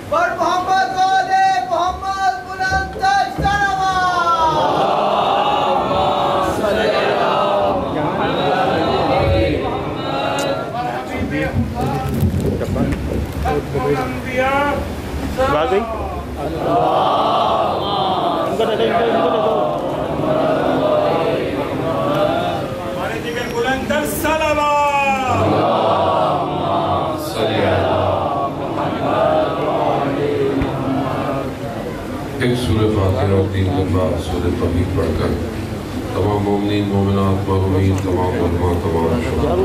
پر محمد والے محمد بلند تاج ایک سورہ فاتحہ اور 3 دفعہ سورہ توحید پڑھ کر تمام مومنین مومنات محرومین تمام علماء تمام شہداء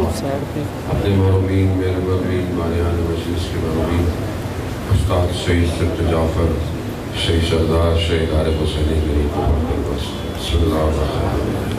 اپنے محرومین میرے محرومین بانیان مجلس کے محرومین استاد شہید سبت جعفر شہید سردار شہید عارف حسینی غریب کو پڑھ کر بس صلی اللہ علیہ وسلم.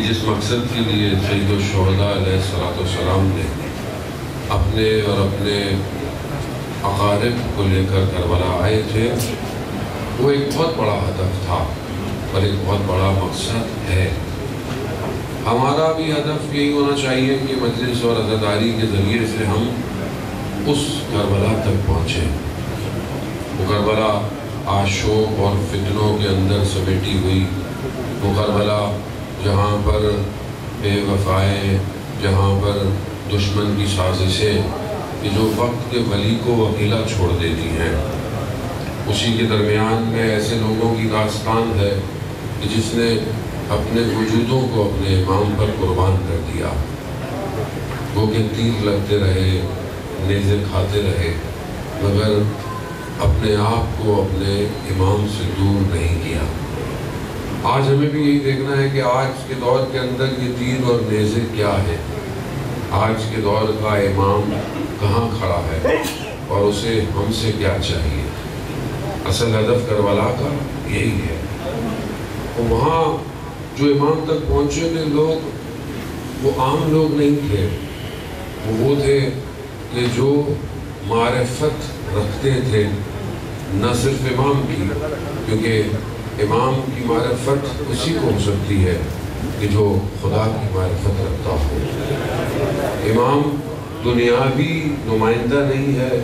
جس مقصد کے لیے سید الشہداء علیہ السلام نے اپنے اور اپنے اقارب کو لے کر کربلا آئے تھے، وہ ایک بہت بڑا ہدف تھا اور ایک بہت بڑا مقصد ہے. ہمارا بھی ہدف یہی ہونا چاہیے کہ مجلس اور عزاداری کے ذریعے سے ہم اس کربلا تک پہنچیں. وہ کربلا آشوب اور فتنوں کے اندر سمیٹی ہوئی، وہ کربلا جہاں پر بے وفائیں، جہاں پر دشمن کی سازشیں کہ جو وقت کے ولی کو اکیلا چھوڑ دیتی ہیں، اسی کے درمیان میں ایسے لوگوں کی داستان ہے کہ جس نے اپنے وجودوں کو اپنے امام پر قربان کر دیا، وہ کہ تیر لگتے رہے، نیزے کھاتے رہے، مگر اپنے آپ کو اپنے امام سے دور نہیں کیا۔ آج ہمیں بھی یہی دیکھنا ہے کہ آج کے دور کے اندر یہ تیر اور نیزے کیا ہے، آج کے دور کا امام کہاں کھڑا ہے اور اسے ہم سے کیا چاہیے۔ اصل ہدف کربلا کا یہی ہے۔ وہاں جو امام تک پہنچے تھے لوگ، وہ عام لوگ نہیں تھے، وہ تھے کہ جو معرفت رکھتے تھے، نہ صرف امام کی، کیونکہ امام کی معرفت اسی کو ہو سکتی ہے کہ جو خدا کی معرفت رکھتا ہو۔ امام دنیاوی نمائندہ نہیں ہے،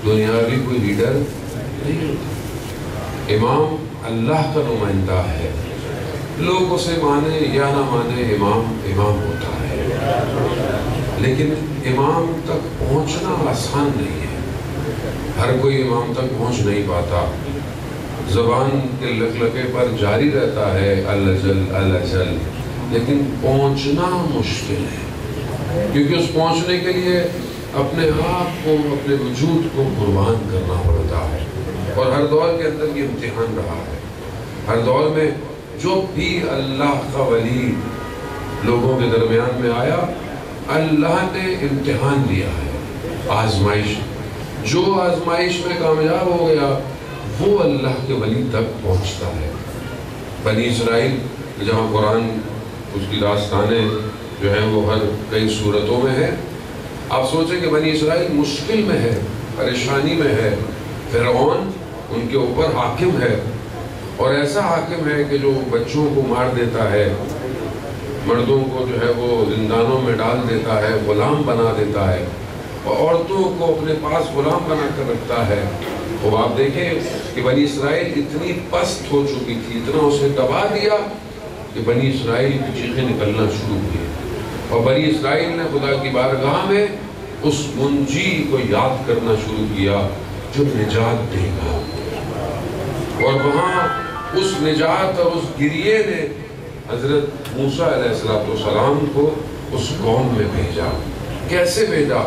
دنیاوی کوئی لیڈر نہیں ہوتا۔ امام اللہ کا نمائندہ ہے، لوگ اسے مانے یا نہ مانے، امام امام ہوتا ہے۔ لیکن امام تک پہنچنا آسان نہیں ہے، ہر کوئی امام تک پہنچ نہیں پاتا۔ زبان کے لقلقے پر جاری رہتا ہے الجل الجل، لیکن پہنچنا مشکل ہے، کیونکہ اس پہنچنے کے لیے اپنے آپ کو، اپنے وجود کو قربان کرنا پڑتا ہے۔ اور ہر دور کے اندر یہ امتحان رہا ہے۔ ہر دور میں جو بھی اللہ کا ولی لوگوں کے درمیان میں آیا، اللہ نے امتحان لیا ہے، آزمائش۔ جو آزمائش میں کامیاب ہو گیا وہ اللہ کے ولی تک پہنچتا ہے۔ بنی اسرائیل جہاں قرآن اس کی داستانیں جو ہیں وہ ہر کئی صورتوں میں ہے، آپ سوچیں کہ بنی اسرائیل مشکل میں ہے، پریشانی میں ہے، فرعون ان کے اوپر حاکم ہے، اور ایسا حاکم ہے کہ جو بچوں کو مار دیتا ہے، مردوں کو جو ہے وہ زندانوں میں ڈال دیتا ہے، غلام بنا دیتا ہے، اور عورتوں کو اپنے پاس غلام بنا کر رکھتا ہے۔ وہ آپ دیکھیں کہ بنی اسرائیل اتنی پست ہو چکی تھی، اتنا اسے دبا دیا کہ بنی اسرائیل کی چیخیں نکلنا شروع ہوئی، اور بنی اسرائیل نے خدا کی بارگاہ میں اس منجی کو یاد کرنا شروع کیا جو نجات دے گا، اور وہاں اس نجات اور اس گریے نے حضرت موسیٰ علیہ السلام کو اس قوم میں بھیجا۔ کیسے بھیجا؟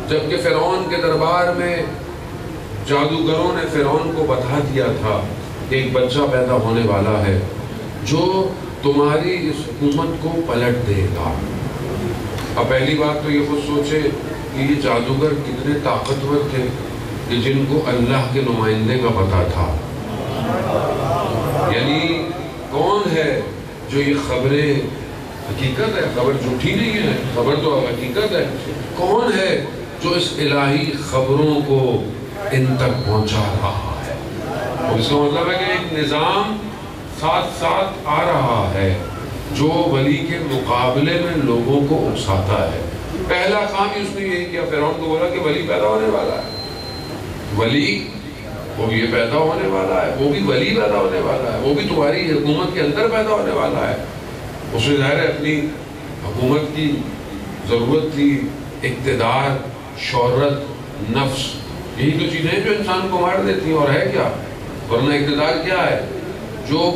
جبکہ فرعون کے دربار میں جادوگروں نے فرعون کو بتا دیا تھا کہ ایک بچہ پیدا ہونے والا ہے جو تمہاری اس حکومت کو پلٹ دے گا۔ اب پہلی بات تو یہ خود سوچے کہ یہ جادوگر کتنے طاقتور تھے کہ جن کو اللہ کے نمائندے کا پتا تھا۔ یعنی کون ہے جو یہ خبریں، حقیقت ہے، خبر جھوٹی نہیں ہے، خبر تو حقیقت ہے، کون ہے جو اس الہی خبروں کو ان تک پہنچا رہا ہے؟ اور اس کا مطلب ہے کہ ایک نظام ساتھ ساتھ آ رہا ہے جو ولی کے مقابلے میں لوگوں کو اکساتا ہے۔ پہلا کام ہی اس نے یہی کیا، فرعون کو بولا کہ ولی پیدا ہونے والا ہے، ولی وہ بھی یہ پیدا ہونے والا ہے، وہ بھی ولی پیدا ہونے والا ہے، وہ بھی تمہاری حکومت کے اندر پیدا ہونے والا ہے۔ اس نے ظاہر ہے اپنی حکومت کی ضرورت تھی، اقتدار، شہرت، نفس، یہی تو چیزیں جو انسان کو مار دیتی ہیں، اور ہے کیا؟ ورنہ اقتدار کیا ہے؟ جو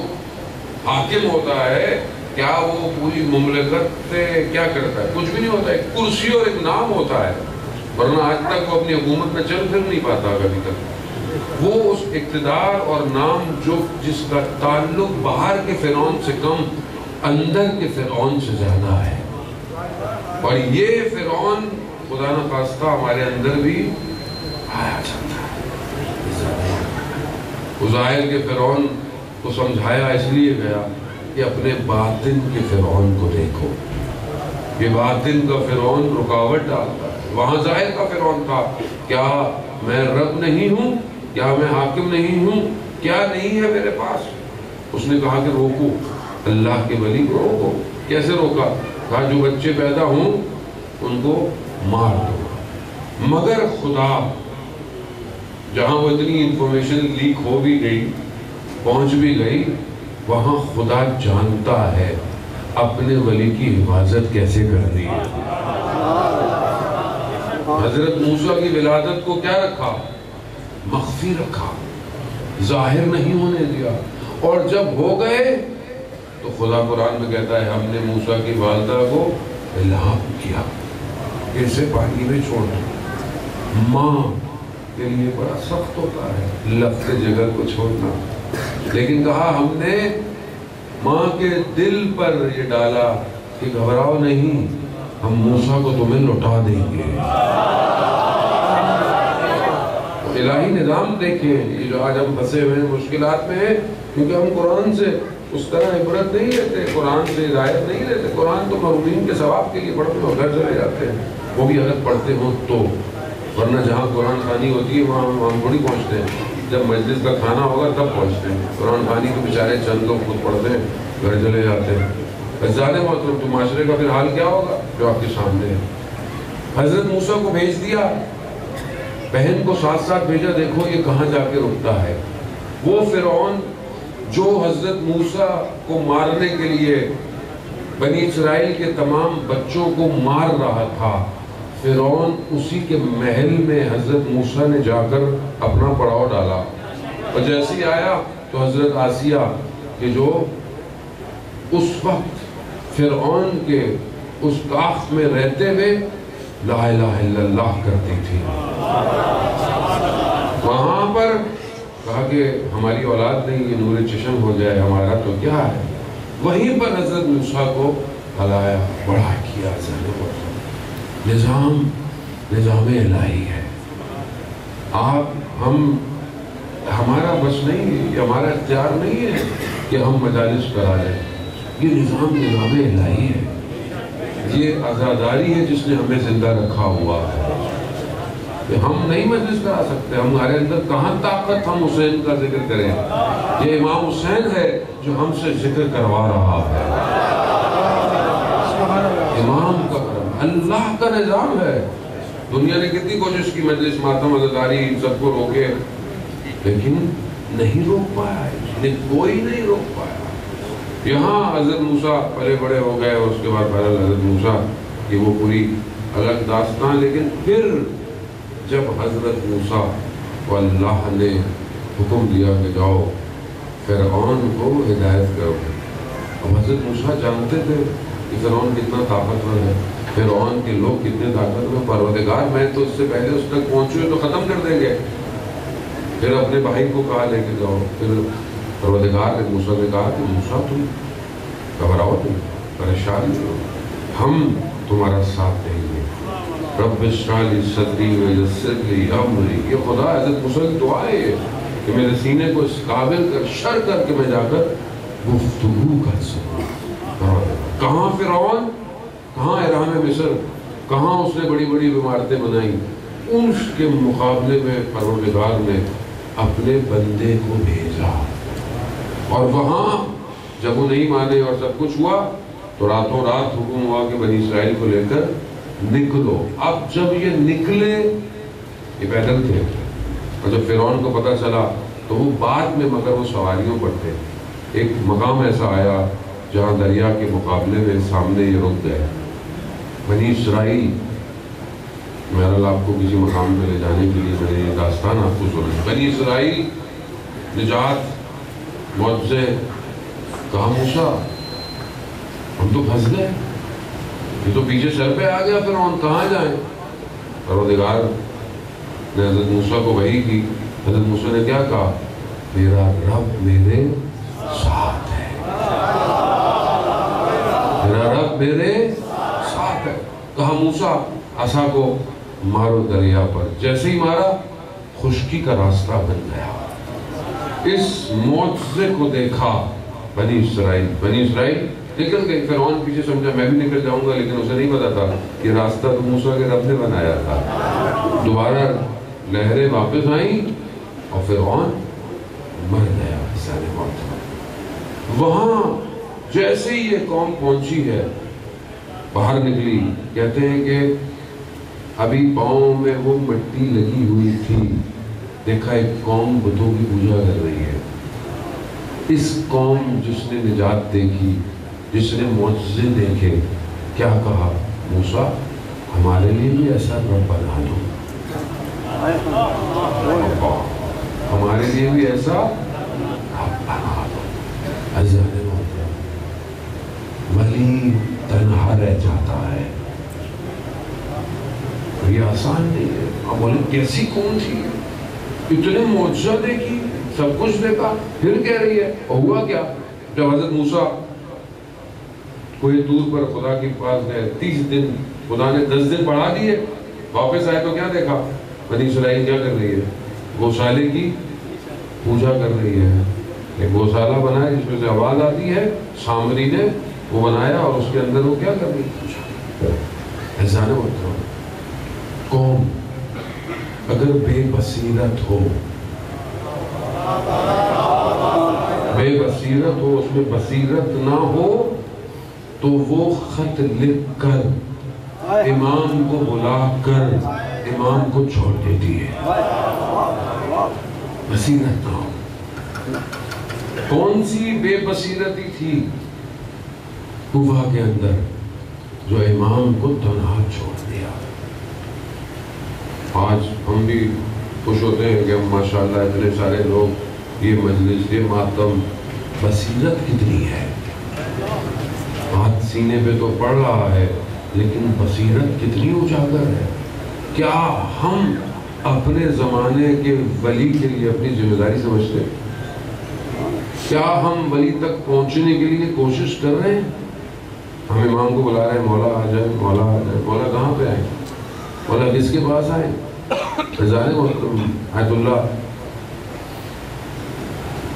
حاکم ہوتا ہے کیا وہ پوری مملکت سے کیا کرتا ہے؟ کچھ بھی نہیں ہوتا ہے، ایک کرسی اور ایک نام ہوتا ہے، ورنہ آج تک وہ اپنی حکومت میں چل پھر نہیں پاتا کبھی تک۔ وہ اس اقتدار اور نام جو جس کا تعلق باہر کے فرعون سے کم اندر کے فرعون سے زیادہ ہے، اور یہ فرعون خدا نہ خواستہ ہمارے اندر بھی آیا جاتا ہے۔ عزائر کے فرعون کو سمجھایا اس لیے گیا کہ اپنے باطن کے فرعون کو دیکھو، یہ باطن کا فرعون رکاوٹ ڈالتا ہے۔ وہاں ظاہر کا فرعون تھا، کیا میں رب نہیں ہوں؟ کیا میں حاکم نہیں ہوں؟ کیا نہیں ہے میرے پاس؟ اس نے کہا کہ روکو، اللہ کے ولی کو روکو۔ کیسے روکا؟ کہا جو بچے پیدا ہوں ان کو مار دو۔ مگر خدا، جہاں وہ اتنی انفارمیشن لیک ہو بھی گئی، پہنچ بھی گئی، وہاں خدا جانتا ہے اپنے ولی کی حفاظت کیسے کرنی ہے۔ حضرت موسیٰ کی ولادت کو کیا رکھا؟ مخفی رکھا، ظاہر نہیں ہونے دیا، اور جب ہو گئے تو خدا قرآن میں کہتا ہے ہم نے موسیٰ کی والدہ کو الہام کیا، اسے پانی میں چھوڑ دیا۔ ماں کے لیے بڑا سخت ہوتا ہے لفظ جگر کو چھوڑنا، لیکن کہا ہم نے ماں کے دل پر یہ ڈالا کہ گھبراؤ نہیں، ہم موسیٰ کو تمہیں لوٹا دیں گے۔ الہی نظام دیکھیں، یہ جو آج ہم پھنسے ہوئے ہیں مشکلات میں ہیں، کیونکہ ہم قرآن سے اس طرح عبرت نہیں لیتے، قرآن سے ہدایت نہیں لیتے۔ قرآن تو محرومین کے ثواب کے لیے پڑھتے ہیں اور گھر چلے جاتے ہیں، وہ بھی اگر پڑھتے ہوں تو، ورنہ جہاں قرآن خوانی ہوتی ہے وہاں تھوڑی پہنچتے ہیں، جب مجلس کا کھانا ہوگا تب پہنچتے ہیں۔ قرآن خوانی تو بیچارے چند لوگ خود پڑھتے ہیں، گھر چلے جاتے ہیں۔ زیادہ محترم تو معاشرے کا پھر حال کیا ہوگا جو آپ کے سامنے ہے۔ حضرت موسیٰ کو بھیج دیا، بہن کو ساتھ ساتھ بھیجا، دیکھو یہ کہاں جا کے رکتا ہے۔ وہ فرعون جو حضرت موسیٰ کو مارنے کے لیے بنی اسرائیل کے تمام بچوں کو مار رہا تھا، فرعون اسی کے محل میں حضرت موسیٰ نے جا کر اپنا پڑاؤ ڈالا، اور جیسے ہی آیا تو حضرت آسیہ کہ جو اس وقت فرعون کے اس کاخ میں رہتے ہوئے لا الہ الا اللہ کرتی تھی، وہاں پر کہا کہ ہماری اولاد نہیں، یہ نور چشم ہو جائے، ہمارا تو کیا ہے۔ وہیں پر حضرت موسیٰ کو ہلایا، بڑا کیا۔ نظام الہی ہے، ہمارا بس نہیں، یہ ہمارا اختیار نہیں ہے کہ ہم مجالس کرا لیں، یہ نظام الہی ہے، یہ عزاداری ہے جس نے ہمیں زندہ رکھا ہوا ہے، کہ ہم نہیں مجلس کرا سکتے، ہمارے اندر کہاں طاقت ہم حسین کا ذکر کریں۔ یہ امام حسین ہے جو ہم سے ذکر کروا رہا ہے، امام کا کرم، اللہ کا نظام ہے۔ دنیا نے کتنی کوشش کی مجلس ماتم عزاداری سب کو روکے، لیکن نہیں روک پایا، کوئی نہیں روک پایا۔ یہاں حضرت موسیٰ پلے بڑے ہو گئے، اور اس کے بعد بہرحال حضرت موسیٰ کی وہ پوری الگ داستان۔ لیکن پھر جب حضرت موسیٰ کو اللہ نے حکم دیا کہ جاؤ فرعون کو ہدایت کرو، اب حضرت موسیٰ جانتے تھے کہ فرعون کتنا طاقتور ہے، فرعون کے لوگ کتنے طاقتور، پروردگار میں تو اس سے پہلے اس تک پہنچے تو ختم کر دیں گے۔ پھر اپنے بھائی کو کہا لے کے جاؤ، پھر پروردگار نے موسیٰ سے کہا کہ موسیٰ تم گھبراؤ نہیں، پریشان نہیں ہو، ہم تمہارا ساتھ دیں گے۔ رب اشرح لی صدری ویسر لی امری، یہ خدا حضرت موسیٰ کی دعا ہے کہ میرے سینے کو اس قابل کر، شر کر کے میں جا کر گفتگو کر سکوں۔ کہاں فرعون، کہاں احرام مصر، کہاں اس نے بڑی بڑی عمارتیں بنائیں، اس کے مقابلے میں پروردگار نے اپنے بندے کو بھیجا، اور وہاں جب وہ نہیں مانے اور سب کچھ ہوا تو راتوں رات حکم ہوا کہ بنی اسرائیل کو لے کر نکلو۔ اب جب یہ نکلے، یہ پیدل تھے، اور جب فرعون کو پتہ چلا تو وہ بعد میں، مگر وہ سواریوں پر تھے، ایک مقام ایسا آیا جہاں دریا کے مقابلے میں سامنے یہ رک گئے۔ بنی اسرائیل، بہرحال آپ کو کسی مقام پہ لے جانے کے لیے میں نے داستان آپ کو سنائی۔ بنی اسرائیل نجات معجزے، کہا موسیٰ ہم تو پھنس گئے، یہ تو پیچھے سر پہ آ گیا فرعون، کہاں جائیں؟ پروردگار نے حضرت موسیٰ کو وحی کی۔ حضرت موسیٰ نے کیا کہا؟ میرا رب میرے ساتھ ہے، میرا رب میرے ساتھ ہے۔ کہا موسیٰ عصا کو مارو دریا پر، جیسے ہی مارا خشکی کا راستہ بن گیا۔ اس معجزے کو دیکھا بنی اسرائیل نکل گئے۔ فرعون پیچھے سمجھا میں بھی نکل جاؤں گا، لیکن اسے نہیں پتا تھا کہ راستہ تو موسیٰ کے رب نے بنایا تھا۔ دوبارہ لہریں واپس آئیں اور فرعون مر گیا۔ وہاں جیسے ہی یہ قوم پہنچی ہے، باہر نکلی، کہتے ہیں کہ ابھی پاؤں میں وہ مٹی لگی ہوئی تھی، دیکھا ایک قوم بتوں کی پوجا کر رہی ہے۔ اس قوم جس نے نجات دیکھی، جس نے معجزے دیکھے، کیا کہا؟ موسیٰ ہمارے لیے بھی ایسا رب بنا دو، ہمارے لیے بھی ایسا رب بنا دو۔ عزیزان محترم، ولی تنہا رہ جاتا ہے، یہ آسان نہیں ہے۔ آپ بولیں کیسی کون تھی؟ اتنے معجزہ دیکھی، سب کچھ دیکھا، پھر کہہ رہی ہے ہوا کیا؟ جب حضرت موسیٰ کوئی دور پر خدا کے پاس گئے، 30 دن، خدا نے 10 دن بڑھا دیے، واپس آئے تو کیا دیکھا؟ بنی اسرائیل کیا کر رہی ہے؟ گوشالے کی پوجا کر رہی ہے۔ ایک گوشالہ بنا ہے جس میں سے آواز آتی ہے، سامری نے وہ بنایا اور اس کے اندر وہ کیا کر رہی ہے؟ احسان ہوتا ہے۔ قوم اگر بے بصیرت ہو، بے بصیرت ہو، اس میں بصیرت نہ ہو، تو وہ خط لکھ کر امام کو بلا کر امام کو چھوڑ دیتی ہے۔ بصیرت نہ ہو۔ کون سی بے بصیرتی تھی کوفہ کے اندر جو امام کو تنہا چھوڑ دیا؟ آج ہم بھی خوش ہوتے ہیں کہ ہم ماشاءاللہ اتنے سارے لوگ، یہ مجلس، یہ ماتم، بصیرت کتنی ہے؟ ہاتھ سینے پہ تو پڑ رہا ہے لیکن بصیرت کتنی اجاگر ہے؟ کیا ہم اپنے زمانے کے ولی کے لیے اپنی ذمہ داری سمجھتے ہیں؟ کیا ہم ولی تک پہنچنے کے لیے کوشش کر رہے ہیں؟ ہم امام کو بلا رہے ہیں، مولا آ جائے، مولا آ جائے۔ مولا کہاں پہ آئیں؟ مولا کس کے پاس آئیں؟ آیت اللہ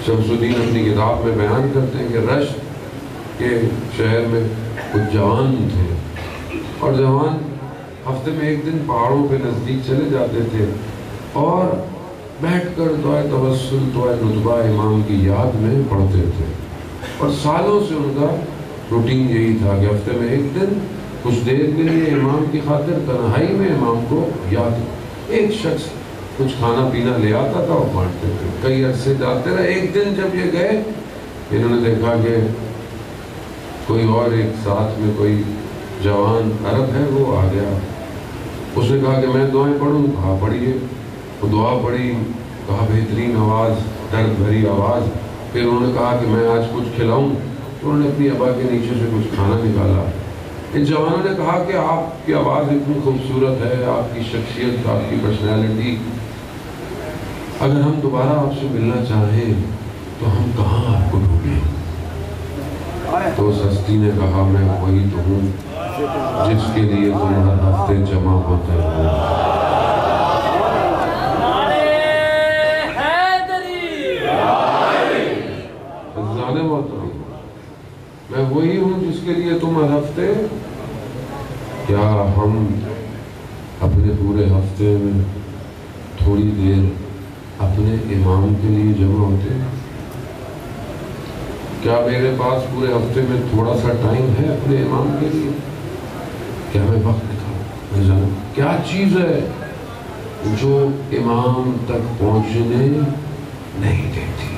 شمس الدین اپنی کتاب میں بیان کرتے ہیں کہ رشت کے شہر میں کچھ جوان تھے، اور جوان ہفتے میں ایک دن پہاڑوں پہ نزدیک چلے جاتے تھے اور بیٹھ کر دعائے توسل، دعائے ندبہ امام کی یاد میں پڑھتے تھے، اور سالوں سے ان کا روٹین یہی تھا کہ ہفتے میں ایک دن کچھ دیر کے لیے امام کی خاطر تنہائی میں امام کو یاد۔ ایک شخص کچھ کھانا پینا لے آتا تھا اور بانٹتے تھے، کئی عرصے جاتے رہے۔ ایک دن جب یہ گئے، انہوں نے دیکھا کہ کوئی اور ایک ساتھ میں کوئی جوان عرب ہے، وہ آ گیا۔ اس نے کہا کہ میں دعائیں پڑھوں، کہا پڑھیے۔ وہ دعا پڑھی، کہا بہترین آواز، درد بھری آواز۔ پھر انہوں نے کہا کہ میں آج کچھ کھلاؤں، تو انہوں نے اپنی ابا کے نیچے سے کچھ کھانا نکالا۔ ان جوانوں نے کہا کہ آپ کی آواز اتنی خوبصورت ہے، آپ کی شخصیت، آپ کی پرسنالٹی، اگر ہم دوبارہ آپ سے ملنا چاہیں تو ہم کہاں آپ کو ڈھونڈیں؟ تو اس ہستی نے کہا میں وہی تو ہوں جس کے لیے تم ہر ہفتے جمع ہوتے ہو۔ میں وہی ہوں جس کے لیے تم ہر ہفتے۔ کیا ہم اپنے پورے ہفتے میں تھوڑی دیر اپنے امام کے لیے جمع ہوتے ہیں؟ کیا میرے پاس پورے ہفتے میں تھوڑا سا ٹائم ہے اپنے امام کے لیے؟ کیا میں وقت نکالوں؟ کیا چیز ہے جو امام تک پہنچنے نہیں دیتی؟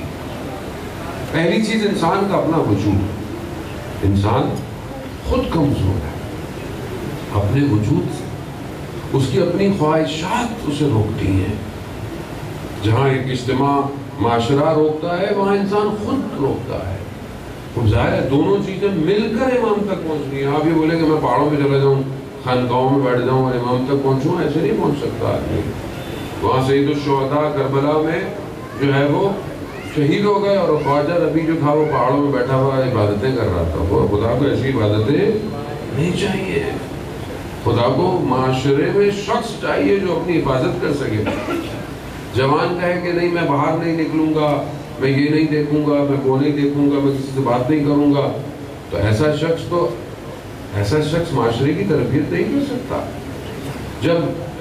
پہلی چیز انسان کا اپنا وجود۔ انسان خود کمزور ہے اپنے وجود سے، اس کی اپنی خواہشات اسے روکتی ہیں۔ جہاں ایک اجتماع معاشرہ روکتا ہے، وہاں انسان خود روکتا ہے۔ اب ظاہر ہے دونوں چیزیں مل کر امام تک پہنچنی ہیں۔ آپ یہ بولیں کہ میں پہاڑوں پہ چلا جاؤں، خانقاہوں میں بیٹھ جاؤں اور امام تک پہنچوں، ایسے نہیں پہنچ سکتا آدمی۔ وہاں سید الشہداء کربلا میں جو ہے وہ شہید ہو گئے، اور خواجہ ربیع جو تھا وہ پہاڑوں میں بیٹھا ہوا عبادتیں کر رہا تھا۔ وہ خدا کو ایسی عبادتیں نہیں چاہیے۔ خدا کو معاشرے میں شخص چاہیے جو اپنی حفاظت کر سکے۔ جوان کہے کہ نہیں میں باہر نہیں نکلوں گا، میں یہ نہیں دیکھوں گا، میں وہ نہیں دیکھوں گا، میں کسی سے بات نہیں کروں گا، تو ایسا شخص معاشرے کی تربیت نہیں کر سکتا۔ جب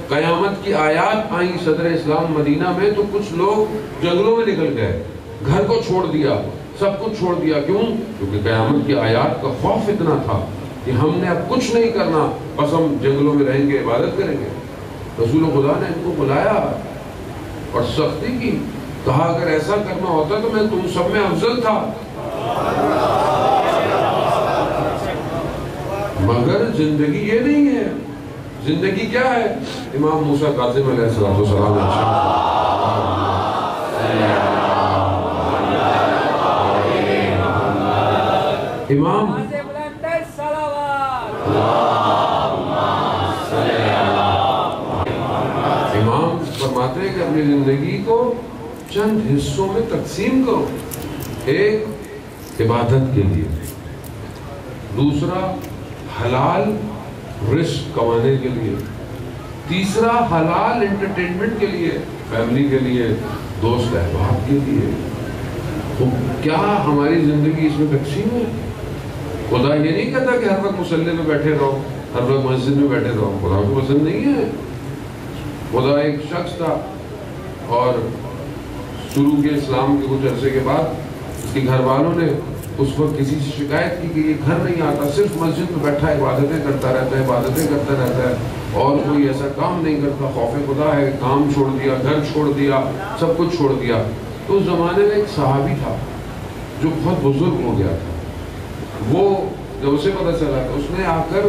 قیامت کی آیات آئیں صدر اسلام مدینہ میں، تو کچھ لوگ جنگلوں میں نکل گئے، گھر کو چھوڑ دیا، سب کچھ چھوڑ دیا۔ کیوں؟ کیونکہ قیامت کی آیات کا خوف اتنا تھا کہ ہم نے اب کچھ نہیں کرنا، بس ہم جنگلوں میں رہیں گے، عبادت کریں گے۔ رسول خدا نے ان کو بلایا اور سختی کی، کہا اگر ایسا کرنا ہوتا تو میں تم سب میں افضل تھا۔ مگر زندگی یہ نہیں ہے. زندگی کیا ہے؟ امام موسیٰ کاظم علیہ السلام امام فرماتے ہیں کہ اپنی زندگی کو چند حصوں میں تقسیم کرو. ایک عبادت کے لیے، دوسرا حلال رزق کمانے کے لیے، تیسرا حلال انٹرٹینمنٹ کے لیے، فیملی کے لیے، دوست احباب کے لیے. تو کیا ہماری زندگی اس میں تقسیم ہے؟ خدا یہ نہیں کہتا کہ ہر وقت مصلی میں بیٹھے رہو، ہر وقت مسجد میں بیٹھے رہو. خدا کو پسند نہیں ہے. خدا ایک شخص تھا اور شروع کے اسلام کے کچھ عرصے کے بعد اس کے گھر والوں نے اس وقت کسی سے شکایت کی کہ یہ گھر نہیں آتا، صرف مسجد میں بیٹھا عبادتیں کرتا رہتا ہے، عبادتیں کرتا رہتا ہے اور کوئی ایسا کام نہیں کرتا. خوف خدا ہے، کام چھوڑ دیا، گھر چھوڑ دیا، سب کچھ چھوڑ دیا. تو اس زمانے میں ایک صحابی تھا جو بہت بزرگ ہو گیا تھا. وہ جب اسے پتہ چلا تو اس نے آ کر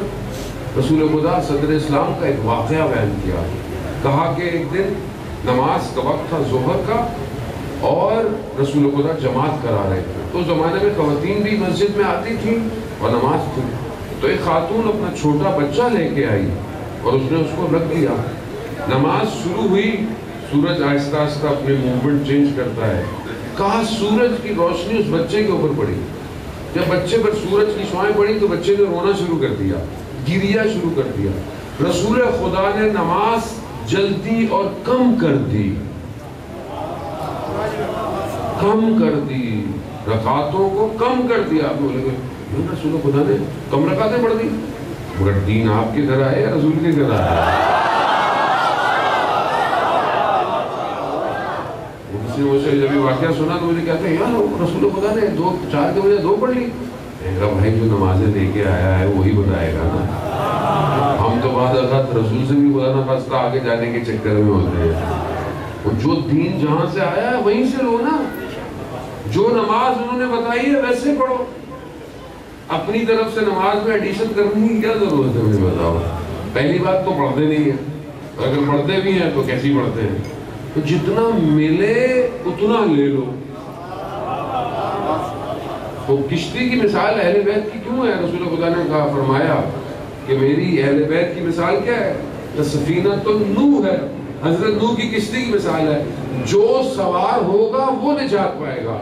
رسول خدا صدر اسلام کا ایک واقعہ بیان کیا. کہا کہ ایک دن نماز کا وقت تھا ظہر کا اور رسول خدا جماعت کرا رہے تھے. تو زمانے میں خواتین بھی مسجد میں آتی تھیں اور نماز تھی. تو ایک خاتون اپنا چھوٹا بچہ لے کے آئی اور اس نے اس کو رکھ دیا. نماز شروع ہوئی، سورج آہستہ آہستہ اپنے موومنٹ چینج کرتا ہے. کہا سورج کی روشنی اس بچے کے اوپر پڑی. جب بچے پر سورج کی شعائیں پڑی تو بچے نے رونا شروع کر دیا، گریا شروع کر دیا. رسول خدا نے نماز جلدی اور کم کر دی، رکعتوں کو کم کر دیا. آپ بولے گے رسول خدا نے کم رکعتیں پڑھ دی؟ مگر دین آپ کے گھر آئے یا رسول کے گھر آئے؟ کسی نے مجھے جب یہ واقعہ سنا تو مجھے کہتے ہیں یار رسول خدا نے 4 کے بجے 2 پڑھ لی. میں کہا بھائی جو نمازیں لے کے آیا ہے وہی بتائے گا نا. ہم تو بعض اوقات رسول سے بھی خدا نخواستہ آگے جانے کے چکر میں ہوتے ہیں. جو دین جہاں سے آیا ہے وہیں سے لو نا. جو نماز انہوں نے بتائی ہے ویسے پڑھو. اپنی طرف سے نماز میں ایڈیشن کرنے کی کیا ضرورت ہے مجھے بتاؤ. پہلی بات تو پڑھتے نہیں ہیں، اگر پڑھتے بھی ہیں تو کیسی پڑھتے ہیں؟ تو جتنا ملے اتنا لے لو. تو کشتی کی مثال اہل بیت کی کیوں ہے؟ رسول خدا نے کہا فرمایا کہ میری اہل بیت کی مثال کیا ہے؟ سفینۃ نوح ہے، حضرت نوح کی کشتی کی مثال ہے. جو سوار ہوگا وہ نجات پائے گا،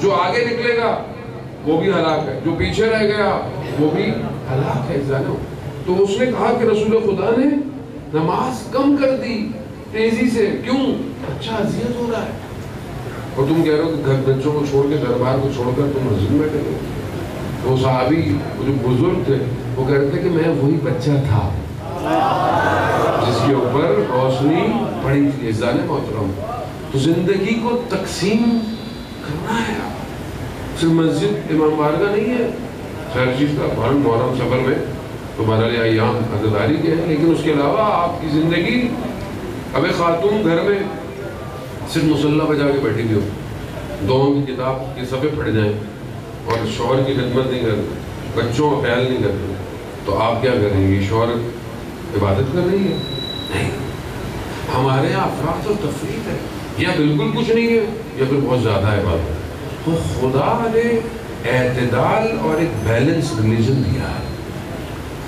جو آگے نکلے گا وہ بھی ہلاک ہے، جو پیچھے رہ گیا وہ بھی ہلاک ہے. تو اس نے کہا کہ رسول خدا نے نماز کم کر دی تیزی سے. کیوں؟ اچھا اذیت ہو رہا ہے. اور تم کہہ رہے ہو کہ گھر بچوں کو چھوڑ کے دربار کو چھوڑ کر تم مسجد میں بیٹھے ہو. تو صحابی جو بزرگ تھے وہ کہتے تھے کہ میں وہی بچہ تھا جس کے اوپر روشنی پڑی تھی. عزیزان محترم، تو زندگی کو تقسیم کرنا ہے. صرف مسجد امام بارگاہ نہیں ہے، خیر چیز کا محرم سفر میں تو بہرحال ایام عزاداری کے ہیں، لیکن اس کے علاوہ آپ کی زندگی. اب ایک خاتون گھر میں صرف مصلی بجا کے بیٹھی ہوئی ہو، دعاؤں کی کتاب کے صفحے پھٹ جائیں اور شوہر کی خدمت نہیں کرتے، بچوں کا خیال نہیں کرتے، تو آپ کیا کریں گے؟ شوہر عبادت کر رہی ہے؟ نہیں. ہمارے یہاں افراط و تفریط ہے، یا بالکل کچھ نہیں ہے یا پھر بہت زیادہ عبادت. تو خدا نے اعتدال اور ایک بیلنس ریلیجن دیا ہے.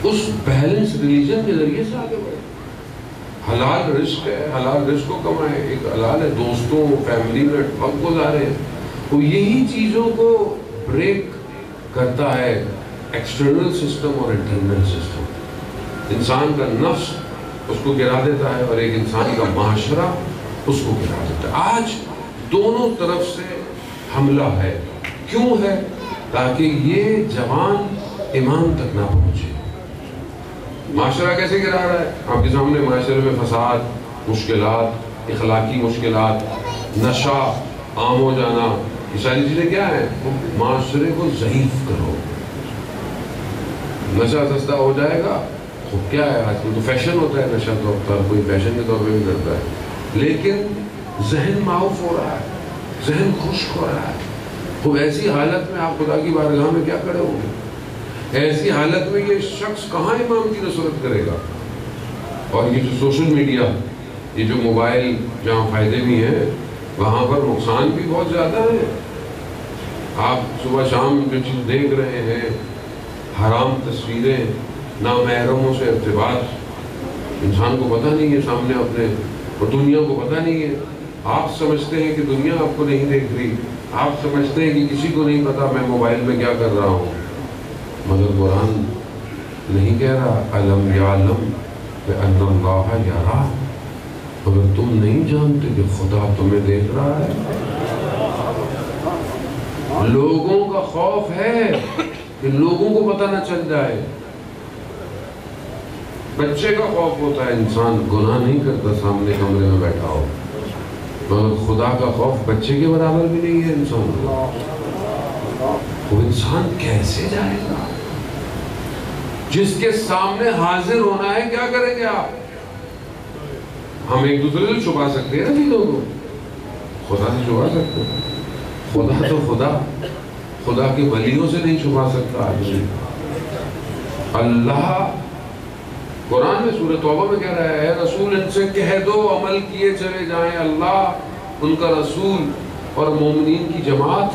اس بیلنس ریلیجن کے ذریعے سے آگے بڑھے. حلال رزق ہے، حلال رزق کو کمائے. ایک حلال ہے دوستوں فیملی میں وقت گزارے. تو یہی چیزوں کو بریک کرتا ہے ایکسٹرنل سسٹم اور انٹرنل سسٹم. انسان کا نفس اس کو گرا دیتا ہے اور ایک انسان کا معاشرہ اس کو گرا دیتا ہے. آج دونوں طرف سے حملہ ہے. کیوں ہے؟ تاکہ یہ جوان ایمان تک نہ پہنچے. معاشرہ کیسے گرا رہا ہے؟ آپ کے سامنے معاشرے میں فساد، مشکلات، اخلاقی مشکلات، نشہ عام ہو جانا، یہ ساری چیزیں کیا ہیں؟ معاشرے کو ضعیف کرو. نشہ سستا ہو جائے گا، خوب کیا ہے آج کل تو فیشن ہوتا ہے نشہ، تو ہر کوئی فیشن کے طور پہ بھی کرتا ہے، لیکن ذہن معاف ہو رہا ہے، ذہن خشک ہو رہا ہے. خوب ایسی حالت میں آپ خدا کی بارگاہ میں کیا کھڑے ہوں گے؟ ایسی حالت میں یہ شخص کہاں امام کی نصرت کرے گا؟ اور یہ جو سوشل میڈیا، یہ جو موبائل، جہاں فائدے بھی ہیں وہاں پر نقصان بھی بہت زیادہ ہے۔ آپ صبح شام جو چیز دیکھ رہے ہیں، حرام تصویریں، نامحرموں سے ارتباط، انسان کو پتہ نہیں ہے سامنے اپنے، اور دنیا کو پتہ نہیں ہے۔ آپ سمجھتے ہیں کہ دنیا آپ کو نہیں دیکھ رہی، آپ سمجھتے ہیں کہ کسی کو نہیں پتا میں موبائل میں کیا کر رہا ہوں، مگر قرآن نہیں کہہ رہا الم یعلم بأن اللہ یرا، مگر تم نہیں جانتے کہ خدا تمہیں دیکھ رہا ہے۔ لوگوں کا خوف ہے کہ لوگوں کو پتہ نہ چل جائے۔ بچے کا خوف ہوتا ہے انسان گناہ نہیں کرتا سامنے کمرے میں بیٹھا ہو، مگر خدا کا خوف بچے کے برابر بھی نہیں ہے انسان کو۔ وہ انسان کیسے جائے گا؟ جس کے سامنے حاضر ہونا ہے کیا کریں گے آپ؟ ہم ایک دوسرے سے چھپا سکتے ہیں نا چیزوں کو، خدا سے چھپا سکتے ہیں؟ خدا تو خدا کے ولیوں سے نہیں چھپا سکتا آدمی۔ اللہ قرآن میں سورہ توبہ میں کہہ رہا ہے رسول ان سے کہہ دو عمل کیے چلے جائیں، اللہ، ان کا رسول اور مومنین کی جماعت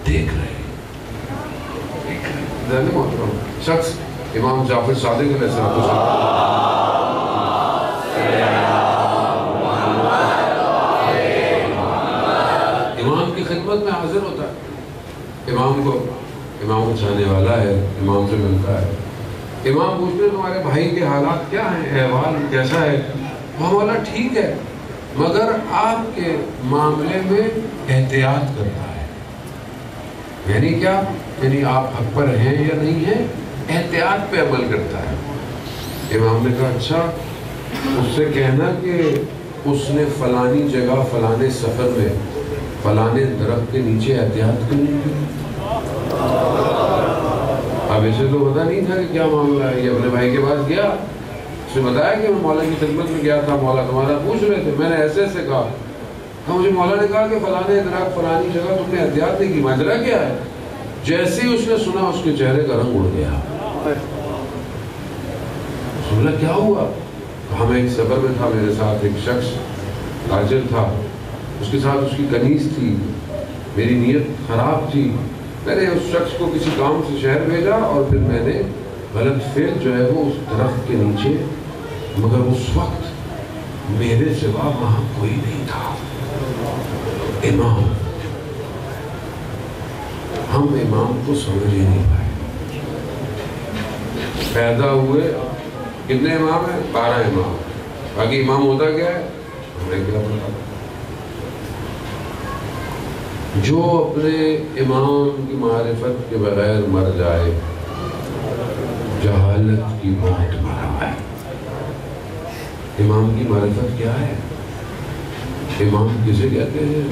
دیکھ رہے ہیں۔ شخص امام جعفر صادق علیہ السلام امام کی خدمت میں حاضر ہوتا ہے، امام کو چاہنے والا ہے، امام سے ملتا ہے، امام پوچھتے ہیں تمہارے بھائی کے حالات کیا ہیں، احوال کیسا ہے؟ وہ مولا ٹھیک ہے مگر آپ کے معاملے میں احتیاط کرتا ہے۔ یعنی کیا؟ یعنی آپ حق پر ہیں یا نہیں ہیں، احتیاط پہ عمل کرتا ہے۔ امام نے کہا اچھا، اس سے کہنا کہ اس نے فلانی جگہ فلانے سفر میں فلانے درخت کے نیچے احتیاط کیوں نہیں کی؟ اب اسے تو پتا نہیں تھا کہ کیا معاملہ ہے۔ یہ اپنے بھائی کے پاس گیا، اس نے بتایا کہ میں مولا کی خدمت میں گیا تھا، مولا تمہارا پوچھ رہے تھے، میں نے ایسے کہا، مجھے مولا نے کہا کہ فلانے درخت فلانی جگہ تم نے احتیاط نہیں کی، ماجرا کیا ہے؟ جیسے ہی اس نے سنا اس کے چہرے کا رنگ اڑ گیا۔ سنا کیا ہوا؟ ہم ایک سفر میں تھا، میرے ساتھ ایک شخص تاجر تھا، اس کے ساتھ اس کی کنیز تھی، میری نیت خراب تھی، میں نے اس شخص کو کسی کام سے شہر بھیجا اور پھر میں نے غلط فعل جو ہے وہ اس درخت کے نیچے، مگر اس وقت میرے سوا وہاں کوئی نہیں تھا۔ امام، ہم امام کو سمجھ ہی نہیں پائے۔ پیدا ہوئے کتنے امام ہیں؟ 12 امام، باقی امام ہوتا کیا ہے ہمیں کیا پتا۔ جو اپنے امام کی معرفت کے بغیر مر جائے جہالت کی موت مرا ہے۔ امام کی معرفت کیا ہے؟ امام کسے کہتے ہیں؟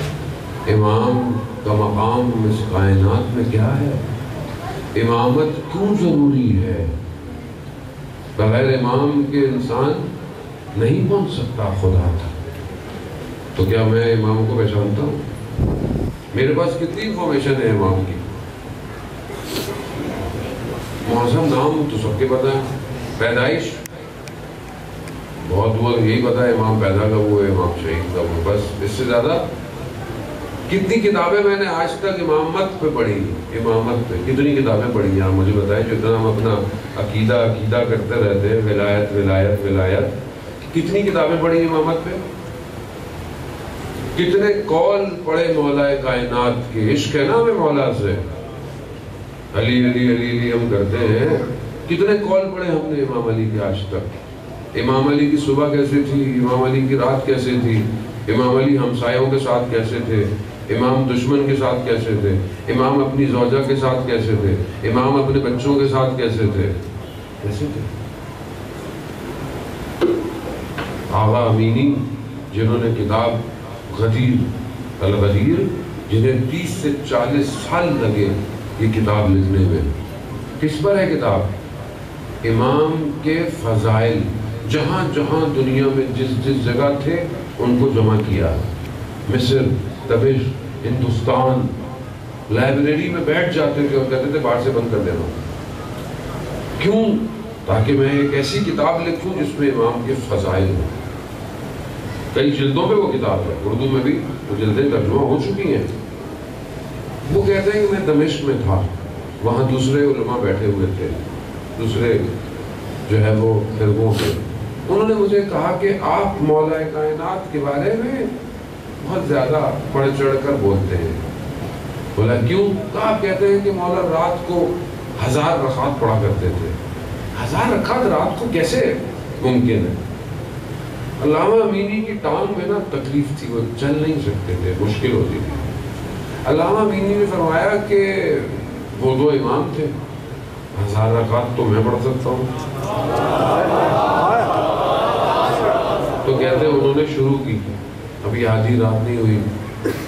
امام کا مقام اس کائنات میں کیا ہے؟ امامت کیوں ضروری ہے؟ بغیر امام کے انسان نہیں پہنچ سکتا خدا تک۔ تو کیا میں امام کو پہچانتا ہوں؟ میرے پاس کتنی انفارمیشن ہے امام کی؟ معظم نام تو سب کے پتہ ہے، پیدائش بہت بہت یہی پتہ ہے، امام پیدا کب ہوئے، امام شہید کب ہوئے، بس اس سے زیادہ کتنی کتابیں میں نے آج تک امامت پہ پڑھی، امامت پہ کتنی کتابیں پڑھی ہیں؟ مجھے بتائیں، جتنا ہم اپنا عقیدہ کرتے رہتے ہیں، ولایت، کتنی کتابیں پڑھی امامت پہ؟ کتنے قول پڑھے مولا کائنات کے؟ عشق ہے نا ہمیں مولا سے، علی علی علی علی ہم کرتے ہیں، کتنے قول پڑھے ہم نے امام علی کے آج تک؟ امام علی کی صبح کیسے تھی، امام علی کی رات کیسے تھی، امام علی ہمسایوں کے ساتھ کیسے تھے، امام دشمن کے ساتھ کیسے تھے، امام اپنی زوجہ کے ساتھ کیسے تھے، امام اپنے بچوں کے ساتھ کیسے تھے، کیسے تھے؟ آغا امینی جنہوں نے کتاب غدیر الغدیر، جنہیں 30 سے 40 سال لگے یہ کتاب لکھنے میں، کس پر ہے کتاب؟ امام کے فضائل، جہاں جہاں دنیا میں جس جگہ تھے ان کو جمع کیا، مصر، دمشق، ہندوستان، لائبریری میں بیٹھ جاتے تھے اور کہتے تھے باہر سے بند کر دینا، کیوں؟ تاکہ میں ایک ایسی کتاب لکھوں جس میں امام کے فضائل ہوں. کئی جلدوں میں وہ کتاب ہے، اردو میں بھی وہ جلدیں ترجمہ ہو چکی ہیں. وہ کہتے ہیں کہ میں دمشق میں تھا، وہاں دوسرے علماء بیٹھے ہوئے تھے، دوسرے جو ہے وہ فرقوں کے. انہوں نے مجھے کہا کہ آپ مولا کائنات کے بارے میں بہت زیادہ بڑھ چڑھ کر بولتے ہیں. بولا کیوں؟ کہا آپ کہتے ہیں کہ مولا رات کو 1000 رکعت پڑھا کرتے تھے. 1000 رکعت رات کو کیسے ممکن ہے؟ علامہ امینی کی ٹانگ میں نا تکلیف تھی، وہ چل نہیں سکتے تھے، مشکل ہوتی تھی. علامہ امینی نے فرمایا کہ وہ 2 امام تھے، 1000 رکعت تو میں پڑھ سکتا ہوں. تو کہتے ہیں انہوں نے شروع کی، ابھی آدھی رات نہیں ہوئی،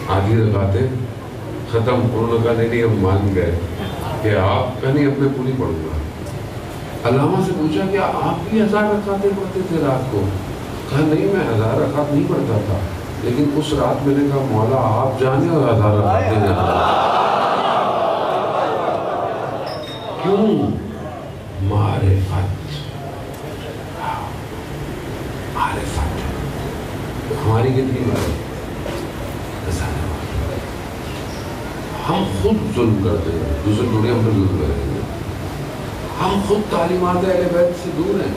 آدھی رکعتیں ختم. انہوں نے کہا نہیں ہم مان گئے کہ آپ کا نہیں، اپنے پوری پڑھوں گا. علامہ سے پوچھا کہ آپ بھی 1000 رکعتیں پڑھتے تھے رات کو؟ کہا نہیں میں 1000 رکعت نہیں پڑھتا تھا، لیکن اس رات میں نے کہا مولا آپ جانے اور 1000 رکعتیں جانے. کیوں؟ معرفت. معرفت ہماری کتنی بار ہم خود ظلم کرتے ہیں، دوسرے تھوڑی ہم پر ظلم کریں گے. ہم خود تعلیمات اہل بیت سے دور ہیں.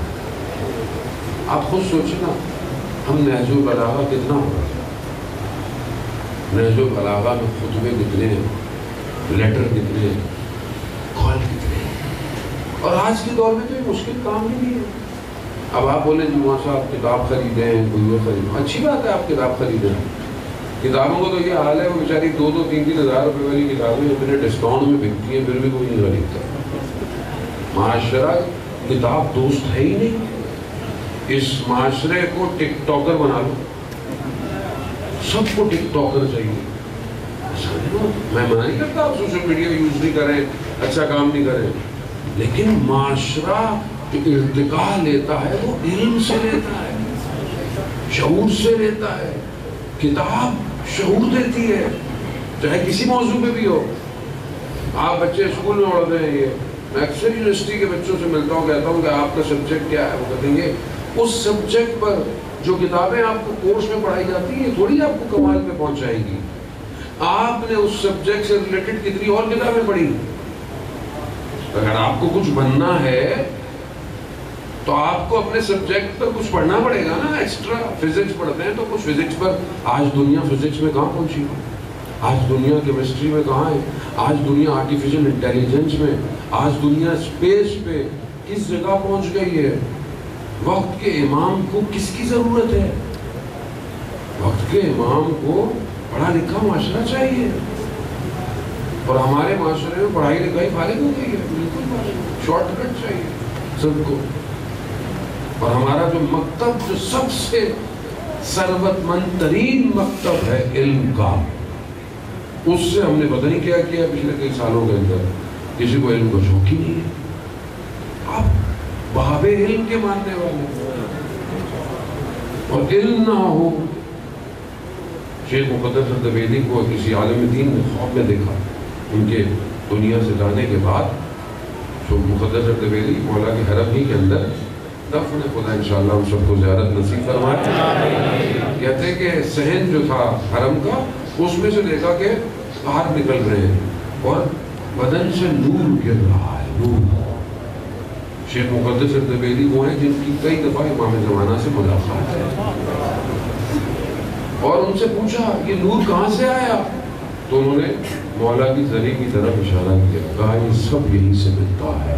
آپ خود سوچیں نا، ہم نہج البلاغہ کتنا ہوگا؟ نہج البلاغہ میں خطبے کتنے ہیں، لیٹر کتنے ہیں، کال کتنے ہیں. اور آج کے دور میں تو یہ مشکل کام ہی نہیں ہے. اب آپ بولیں جی وہاں سے آپ کتاب خریدیں، کوئی وہ خریدیں، اچھی بات ہے آپ کتاب خریدیں. کتابوں کو تو یہ حال ہے وہ بیچاری 2-3 ہزار روپے والی کتابیں اتنے ڈسکاؤنٹ میں بکتی ہیں، پھر بھی کوئی نہیں خریدتا. معاشرہ کتاب دوست ہے ہی نہیں. اس معاشرے کو ٹک ٹاکر بنا لو، سب کو ٹک ٹاکر چاہیے. میں منع نہیں کرتا آپ سوشل میڈیا یوز نہیں کریں، اچھا کام نہیں کریں، لیکن معاشرہ ارتقاء لیتا ہے وہ علم سے لیتا ہے، شعور سے لیتا ہے. کتاب شعور دیتی ہے، چاہے کسی موضوع پہ بھی ہو. آپ بچے اسکول میں پڑھتے ہیں، یہ میں اکثر یونیورسٹی کے بچوں سے ملتا ہوں، کہتا ہوں کہ آپ کا سبجیکٹ کیا ہے؟ وہ کہتے ہیں اس سبجیکٹ پر جو کتابیں آپ کو کورس میں پڑھائی جاتی ہیں تھوڑی آپ کو کمال میں پہنچائے گی. آپ نے اس سبجیکٹ سے ریلیٹڈ کتنی اور کتابیں پڑھی. اگر آپ کو کچھ بننا ہے تو آپ کو اپنے سبجیکٹ پر کچھ پڑھنا پڑے گا نا. ایکسٹرا فزکس پڑھتے ہیں تو کچھ فزکس پر. آج دنیا فزکس میں کہاں پہنچی؟ آج دنیا کیمسٹری میں کہاں ہے؟ آج دنیا آرٹیفیشل انٹیلیجنس میں، آج دنیا اسپیس پہ کس جگہ پہنچ گئی ہے. وقت کے امام کو کس کی ضرورت ہے؟ وقت کے امام کو پڑھا لکھا معاشرہ چاہیے. اور ہمارے معاشرے میں پڑھائی لکھائی فارغ ہو گئی ہے، بالکل شارٹ کٹ چاہیے سب کو. اور ہمارا جو مکتب جو سب سے ثروت مند ترین مکتب ہے علم کا، اس سے ہم نے پتہ نہیں کیا کیا پچھلے کئی سالوں کے اندر. کسی کو علم کو شوق ہی نہیں ہے. آپ باب علم کے ماننے والے، اور علم نہ ہو. شیخ مقدس اردبیلی کو کسی عالم دین نے خواب میں دیکھا، ان کے دنیا سے جانے کے بعد. شیخ مقدس اردبیلی مولا کے حرم ہی کے اندر دفن خدا انشاءاللہ ہم سب کو زیارت نصیب فرمائے. کہتے ہیں کہ صحن جو تھا حرم کا، اس میں سے دیکھا کہ باہر نکل رہے ہیں اور بدن سے نور گر رہا ہے، نور. شیخ مقدس اردبیلی وہ ہیں جن کی کئی دفعہ امام زمانہ سے ملاقات ہے، اور ان سے پوچھا یہ نور کہاں سے آیا؟ تو انہوں نے مولا کی زری کی طرف اشارہ کیا، کہا یہ سب یہیں سے ملتا ہے.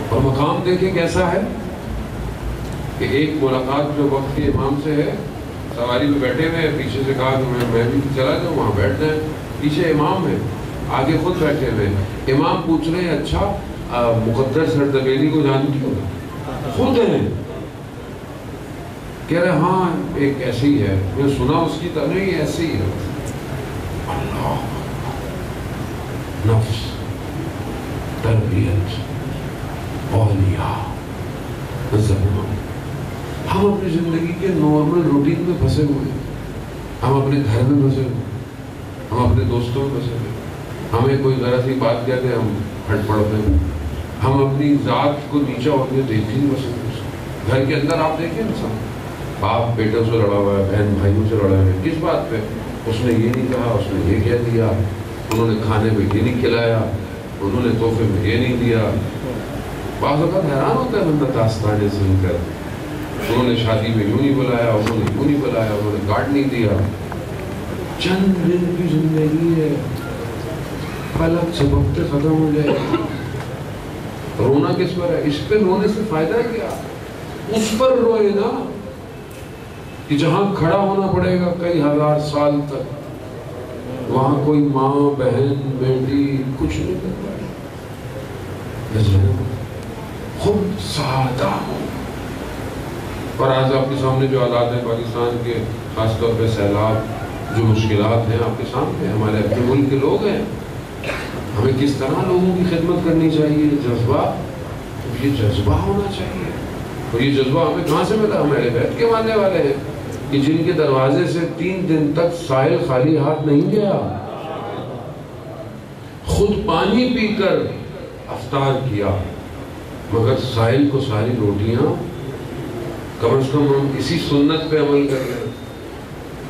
اور مقام دیکھیں کیسا ہے کہ ایک ملاقات جو وقت کے امام سے ہے، سواری میں بیٹھے ہوئے، پیچھے سے کہا کہ میں بھی چلا جاؤں، وہاں بیٹھ جائیں. پیچھے امام ہے، آگے خود بیٹھے ہوئے. امام پوچھ رہے ہیں اچھا مقدس اردبیلی کو جانتی ہو؟ خود ہیں. کہہ رہے ہاں ایک ایسی ہے، میں سنا اس کی طرح ہی ایسی ہے. اللہ، نفس، تربیت، اولیاء. ہم اپنی زندگی کے نارمل روٹین میں پھنسے ہوئے ہیں. ہم اپنے گھر میں پھنسے ہوئے، ہم اپنے دوستوں میں پھنسے ہوئے. ہمیں کوئی ذرا سی بات کہتے ہیں ہم ہٹ پڑتے ہیں. ہم اپنی ذات کو نیچا ہوتے ہوئے دیکھ نہیں پسند. گھر کے اندر آپ دیکھیں انسان باپ بیٹوں سے لڑا ہوا ہے, بہن بھائیوں سے لڑا ہوا ہے. کس بات پہ؟ اس نے یہ نہیں کہا, اس نے یہ کہہ دیا, انہوں نے کھانے پہ یہ نہیں کھلایا, انہوں نے تحفے میں یہ نہیں دیا. بعض اوقات حیران ہوتا ہے بندہ داستانیں سن کر. انہوں نے شادی میں یوں نہیں بلایا, انہوں نے یوں نہیں بلایا, انہوں نے کارڈ نہیں دیا. چند دن کی زندگی ہے, پلک جھپکتے ختم ہو جائے. رونا کس پر ہے؟ اس پہ رونے سے فائدہ کیا؟ اس پر روئے نا کہ جہاں کھڑا ہونا پڑے گا کئی ہزار سال تک, وہاں کوئی ماں بہن بیٹی کچھ نہیں کر پائے. خود سادہ ہو. اور آج آپ کے سامنے جو حالات ہیں پاکستان کے, خاص طور پہ سیلاب, جو مشکلات ہیں آپ کے سامنے, ہمارے اپنے ملک کے لوگ ہیں. ہمیں کس طرح لوگوں کی خدمت کرنی چاہیے, جذبہ, یہ جذبہ ہونا چاہیے. اور یہ جذبہ ہمیں کہاں سے ملا؟ ہم اہل بیت کے ماننے والے ہیں کہ جن کے دروازے سے 3 دن تک سائل خالی ہاتھ نہیں گیا. خود پانی پی کر افطار کیا, مگر سائل کو ساری روٹیاں. کم از کم ہم اسی سنت پہ عمل کر لیں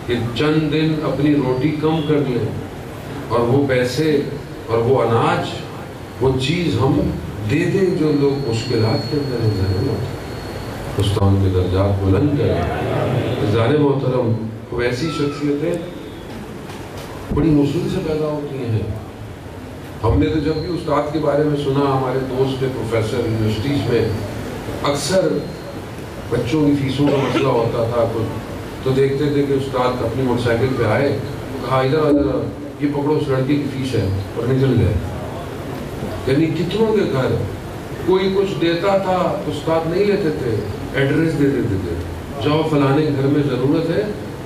کہ چند دن اپنی روٹی کم کر لیں, اور وہ پیسے اور وہ اناج, وہ چیز ہم دے دیں جو لوگ مشکلات کے اندر ہیں. استاد کے درجات بلند کریں. عزیزان محترم, ویسی شخصیتیں بڑی مشکل سے پیدا ہوتی ہیں. ہم نے تو جب بھی استاد کے بارے میں سنا, ہمارے دوست کے پروفیسر یونیورسٹیز میں اکثر بچوں کی فیسوں کا مسئلہ ہوتا تھا, تو دیکھتے تھے کہ استاد اپنی موٹر سائیکل پہ آئے, کہا ادھر ادھر یہ پکڑو, اس لڑکی کی فیس ہے, اور نکل گئے. یعنی کتنوں کے گھر کوئی کچھ دیتا تھا, استاد نہیں لیتے تھے, ایڈریس دے دیتے تھے, جاؤ فلانے گھر میں ضرورت ہے,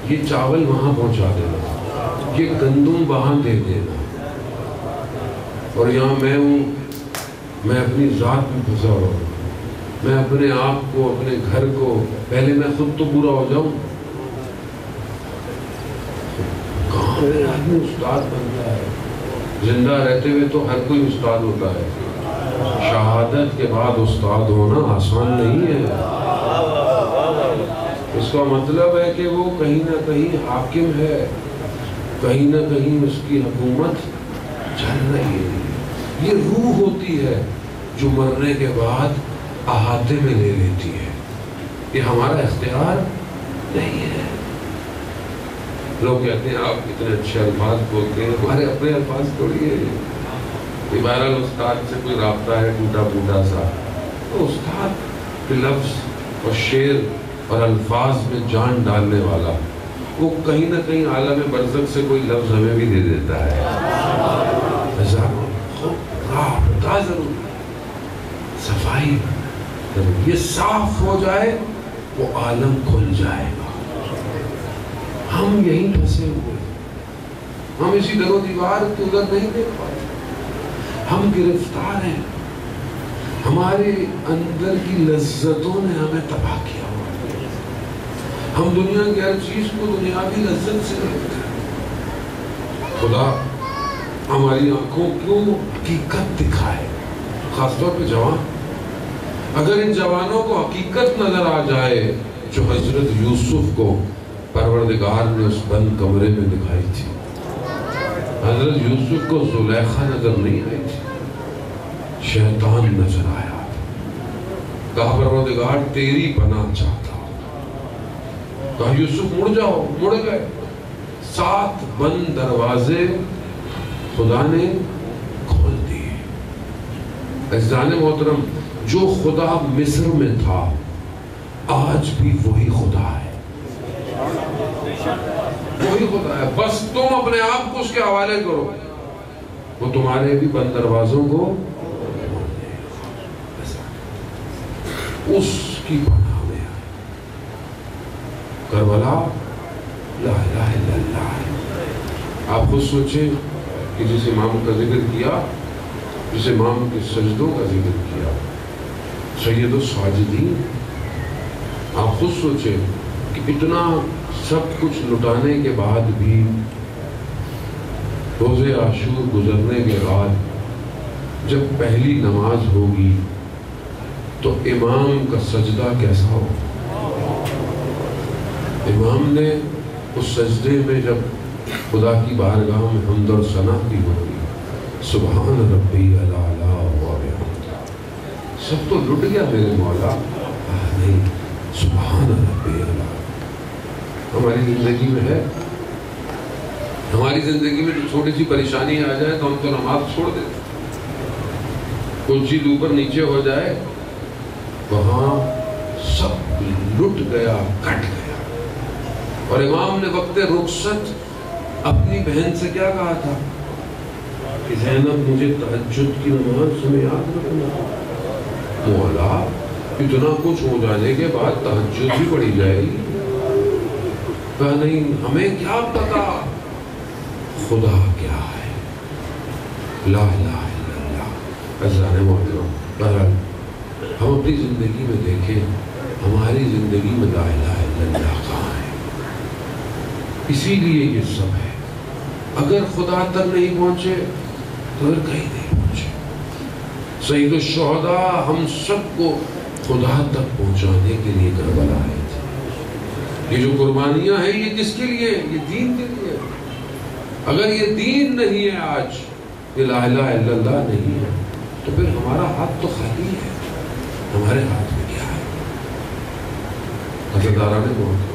یہ چاول وہاں پہنچا دینا, یہ گندم وہاں دے دینا. اور یہاں میں ہوں, میں اپنی ذات میں پھنسا ہوں, میں اپنے آپ کو, اپنے گھر کو, پہلے میں خود تو پورا ہو جاؤں. کہاں میں آدمی استاد بنتا ہے؟ زندہ رہتے ہوئے تو ہر کوئی استاد ہوتا ہے, شہادت کے بعد استاد ہونا آسان نہیں ہے. اس کا مطلب ہے کہ وہ کہیں نہ کہیں حاکم ہے, کہیں نہ کہیں اس کی حکومت چل رہی ہے. یہ روح ہوتی ہے جو مرنے کے بعد احاطے میں لے لیتی ہے. یہ ہمارا اختیار نہیں ہے. لوگ کہتے ہیں آپ اتنے اچھے الفاظ بولتے ہیں, ہمارے اپنے الفاظ تھوڑی ہے. بہرحال استاد سے کوئی رابطہ ہے ٹوٹا پھوٹا سا, تو استاد کے لفظ اور شعر اور الفاظ میں جان ڈالنے والا, وہ کہیں نہ کہیں عالم برزخ سے کوئی لفظ ہمیں بھی دے دیتا ہے. رابطہ ضروری, صفائی, یہ صاف ہو جائے وہ عالم کھل جائے گا. ہم یہیں پھنسے ہوئے, ہم اسی در و دیوار کے ادھر نہیں دیکھ پاتے. ہم گرفتار ہیں, ہمارے اندر کی لذتوں نے ہمیں تباہ کیا ہوا ہے. ہم دنیا کی ہر چیز کو دنیاوی لذت سے دیکھتے ہیں. خدا ہماری آنکھوں کو حقیقت دکھائے, خاص طور پہ جوان. اگر ان جوانوں کو حقیقت نظر آ جائے جو حضرت یوسف کو پروردگار نے اس بند کمرے میں دکھائی تھی. حضرت یوسف کو زلیخا نظر نہیں آئی تھی, شیطان نظر آیا. کہا پروردگار تیری پناہ چاہتا ہوں. کہا یوسف مڑ جاؤ, مڑ گئے. 7 بند دروازے خدا نے کھول دیے. عزیزان محترم, جو خدا مصر میں تھا آج بھی وہی خدا ہے, وہی خدا ہے. بس تم اپنے آپ کو اس کے حوالے کرو, وہ تمہارے بھی بند دروازوں کو اس کی پناہ میں آئے. کربلا لا الہ الا اللہ. آپ خود سوچیں کہ جس امام کا ذکر کیا, جس امام کے سجدوں کا ذکر کیا, سید الساجدین, آپ خود سوچیں کہ اتنا سب کچھ لٹانے کے بعد بھی روز عاشور گزرنے کے بعد جب پہلی نماز ہوگی تو امام کا سجدہ کیسا ہو؟ امام نے اس سجدے میں جب خدا کی بارگاہ میں حمد اور ثنا کی ہوگی، سبحان ربی الاعلی و بحمدہ، سب تو لٹ گیا میرے مولا، نہیں، سبحان ربی الاعلی۔ ہماری زندگی میں ہے، ہماری زندگی میں جو چھوٹی سی پریشانی آ جائے تو ہم تو نماز چھوڑ دیتے، کوئی چیز اوپر نیچے ہو جائے وہاں سب لٹ گیا، کٹ گیا۔ اور امام نے وقت رخصت اپنی بہن سے کیا کہا تھا کہ زینب مجھے تہجد کی نماز تمہیں یاد رکھنا، مولا اتنا کچھ ہو جانے کے بعد تہجد بھی پڑھی جائے گی؟ کہا نہیں، ہمیں کیا پتا خدا کیا ہے، لا الہ الا اللہ۔ عزیزان محترم، بہرحال ہم اپنی زندگی میں دیکھیں، ہماری زندگی میں لا الہ الا اللہ کہاں ہے؟ اسی لیے یہ سب ہے۔ اگر خدا تک نہیں پہنچے تو پھر کہیں نہیں پہنچے۔ سید الشہداء ہم سب کو خدا تک پہنچانے کے لیے کربلا آئے تھے۔ یہ جو قربانیاں ہیں یہ کس کے لیے؟ یہ دین کے لیے۔ اگر یہ دین نہیں ہے آج، یہ لا الہ الا اللہ نہیں ہے، تو پھر ہمارا ہاتھ تو خالی ہے۔ ہمارے ہاتھ میں کیا ہے؟ عزیزان محترم،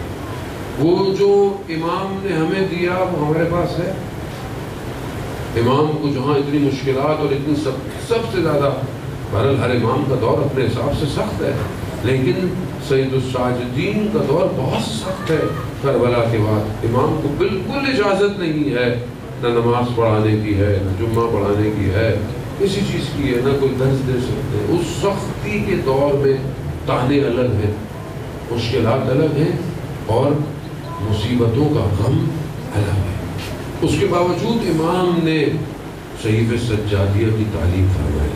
وہ جو امام نے ہمیں دیا وہ ہمارے پاس ہے۔ امام کو جہاں اتنی مشکلات اور اتنی سب سے زیادہ، بہرحال ہر امام کا دور اپنے حساب سے سخت ہے، لیکن سید الساجدین کا دور بہت سخت ہے۔ کربلا کے بعد امام کو بالکل اجازت نہیں ہے، نہ نماز پڑھانے کی ہے، نہ جمعہ پڑھانے کی ہے، کسی چیز کی ہے، نہ کوئی درس دے سکتے ہیں۔ اس سختی کے دور میں تانے الگ ہیں، مشکلات الگ ہیں، اور مصیبتوں کا غم الگ ہے۔ اس کے باوجود امام نے صحیفہ سجادیہ کی تعلیم فرمائی،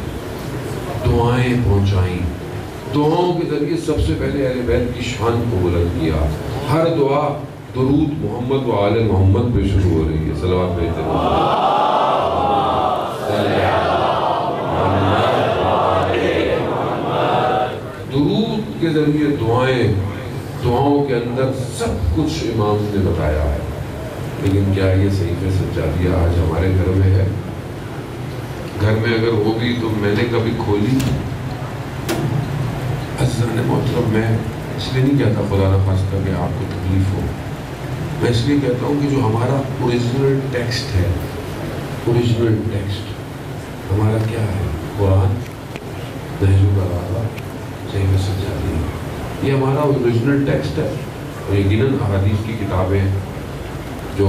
دعائیں پہنچائیں، دعاؤں کے ذریعے سب سے پہلے اہل بیت کی شان کو بلند کیا۔ ہر دعا درود محمد و آل محمد پہ شروع ہو رہی ہے۔ صلوات بھیجتے ہیں، درود کے ذریعے دعائیں، دعاؤں کے اندر سب کچھ امام نے بتایا ہے۔ لیکن کیا یہ صحیفہ سجادیہ آج ہمارے گھر میں ہے؟ گھر میں اگر ہوگی تو میں نے کبھی کھولی؟ عزیزان محترم، میں اس لیے نہیں کہتا خدا نخواستہ کہ آپ کو تکلیف ہو، میں اس لیے کہتا ہوں کہ جو ہمارا اوریجنل ٹیکسٹ ہے، اوریجنل ٹیکسٹ ہمارا کیا ہے؟ قرآن، نہج البلاغہ، صحیفہ سجادیہ، یہ ہمارا اوریجنل ٹیکسٹ ہے۔ اور یقیناً احادیث کی کتابیں جو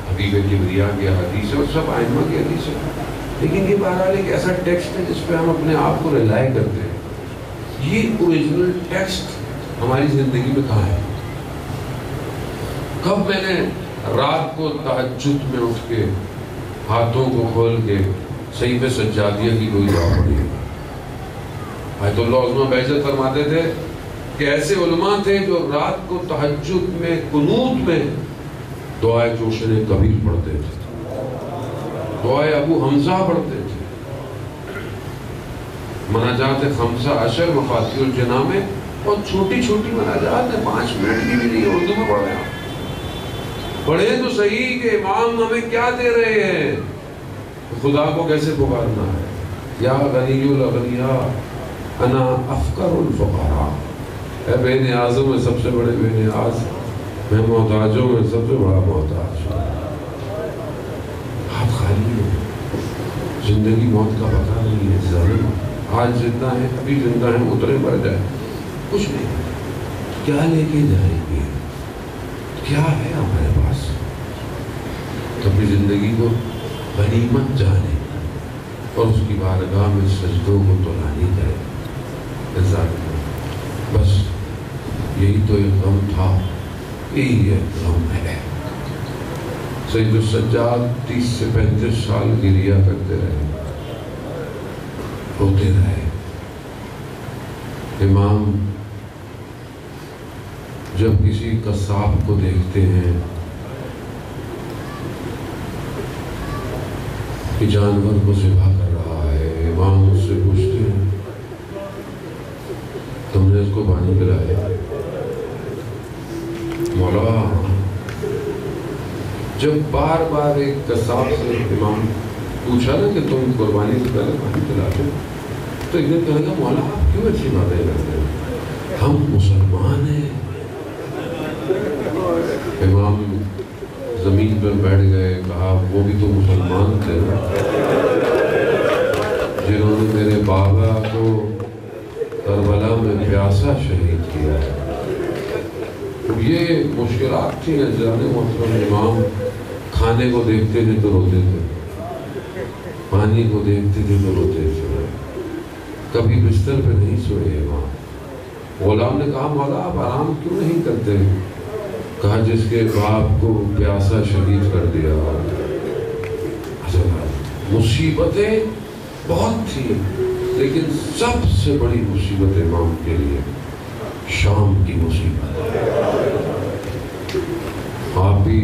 حبیب کبریا کی حدیث ہے اور سب ائمہ کی حدیث ہے، لیکن یہ بہرحال ایک ایسا ٹیکسٹ ہے جس پہ ہم اپنے آپ کو ریلائی کرتے ہیں۔ یہ اوریجنل ٹیکسٹ ہماری زندگی میں کہاں ہے؟ کب میں نے رات کو تہجد میں اٹھ کے ہاتھوں کو کھول کے صحیفہ سجادیہ کی کوئی دعا پڑھی؟ آیت اللہ عظمہ بہجت فرماتے تھے کہ ایسے علماء تھے جو رات کو تہجد میں قنوت میں دعائے جوشن کبیر پڑھتے تھے، دعائے ابو حمزہ پڑھتے تھے، مناجات خمسہ عشر مفاتیح الجناح میں، اور چھوٹی چھوٹی مناجات ہیں، 5 منٹ کی بھی نہیں ہے، اردو میں پڑھ رہے ہیں۔ پڑھیں تو صحیح کہ امام ہمیں کیا دے رہے ہیں، خدا کو کیسے پکارنا ہے۔ یا غنی الاغنیاء انا افقر الفقراء، اے بے نیازوں میں سب سے بڑے بے نیاز، میں محتاجوں میں سب سے بڑا محتاج ہوں۔ ہاتھ خالی ہے، زندگی موت کا پتہ نہیں ہے۔ ظالم آج زندہ ہیں، ابھی زندہ ہیں، اترے مر جائیں، کچھ نہیں، کیا لے کے جائیں گے؟ کیا ہے ہمارے پاس؟ تو اپنی زندگی کو غنیمت جانے اور اس کی بارگاہ میں سجدوں کو تولانی کرے۔ بس یہی تو ایک غم تھا، یہی ایک غم ہے۔ سید السجاد 30 سے 35 سال گریا کرتے رہے، روتے رہے۔ امام جب کسی قصاب کو دیکھتے ہیں کہ جانور کو ذبح کر رہا ہے۔ امام اس سے پوچھتے ہیں تم نے اس کو پانی پلایا؟ مولا جب بار بار ایک قصاب سے امام پوچھا نا کہ تم قربانی سے پہلے پانی پلاتے ہو، تو ایک دن کہنے لگا مولا آپ کیوں ایسی باتیں کرتے ہیں، ہم مسلمان ہیں۔ امام زمین پر بیٹھ گئے، کہا وہ بھی تو مسلمان تھے جنہوں نے میرے بابا کو کربلا میں پیاسا شہید کیا ہے۔ یہ مشکلات تھی جانے محترم امام کھانے کو دیکھتے تھے تو روتے تھے، پانی کو دیکھتے تھے تو روتے تھے، کبھی بستر پہ نہیں سوئے امام۔ غلام نے کہا مولا آپ آرام کیوں نہیں کرتے؟ کہا جس کے باپ کو پیاسا شہید کر دیا۔ مصیبتیں بہت تھی لیکن سب سے بڑی مصیبت امام کے لیے شام کی مصیبت۔ آپ بھی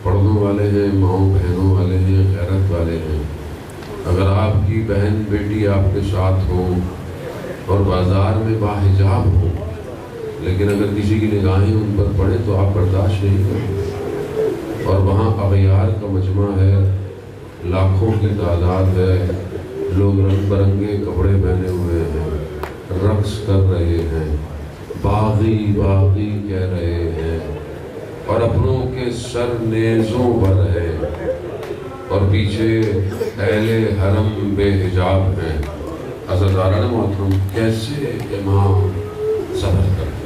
پردوں والے ہیں، ماؤں بہنوں والے ہیں، غیرت والے ہیں۔ اگر آپ کی بہن بیٹی آپ کے ساتھ ہو اور بازار میں باحجاب ہو، لیکن اگر کسی کی نگاہیں ان پر پڑے تو آپ برداشت نہیں کریں، اور وہاں اغیار کا مجمع ہے، لاکھوں کی تعداد ہے، لوگ رنگ برنگے کپڑے پہنے ہوئے ہیں، رقص کر رہے ہیں، باغی باغی کہہ رہے ہیں، اور اپنوں کے سر نیزوں پر ہے، اور پیچھے اہل حرم بے حجاب ہیں۔ عزیزان محترم کیسے امام صبر کرتے؟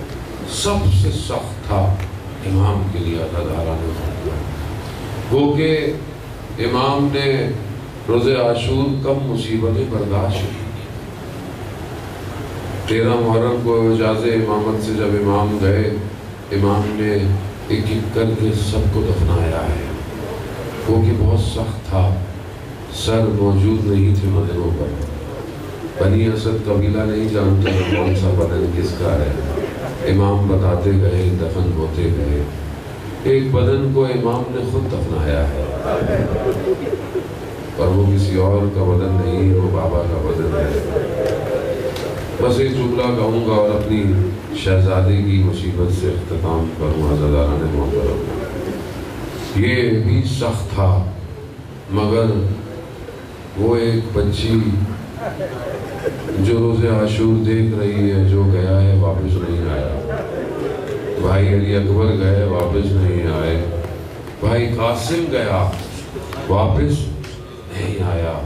سب سے سخت تھا امام کے لیے عزیزان محترم، وہ کہ امام نے روز عاشور کم مصیبتیں برداشت کی۔ 13 محرم کو اعجاز امامت سے جب امام گئے، امام نے ایک ایک کر کے سب کو دفنایا ہے، وہ کہ بہت سخت تھا، سر موجود نہیں تھے بدنوں پر، بنی اسد قبیلہ نہیں جانتا کون سا بدن کس کا ہے، امام بتاتے گئے، دفن ہوتے گئے، ایک بدن کو امام نے خود دفنایا ہے، اور وہ کسی اور کا بدن نہیں، وہ بابا کا بدن ہے۔ بس ایک جملہ کہوں گا اور اپنی شہزادی کی مصیبت سے اختتام کروں عزیزان محترم۔ یہ بھی سخت تھا، مگر وہ ایک بچی جو روز عاشور دیکھ رہی ہے، جو گیا ہے واپس نہیں آیا، بھائی علی اکبر گئے واپس نہیں آئے، بھائی قاسم گیا واپس نہیں آیا۔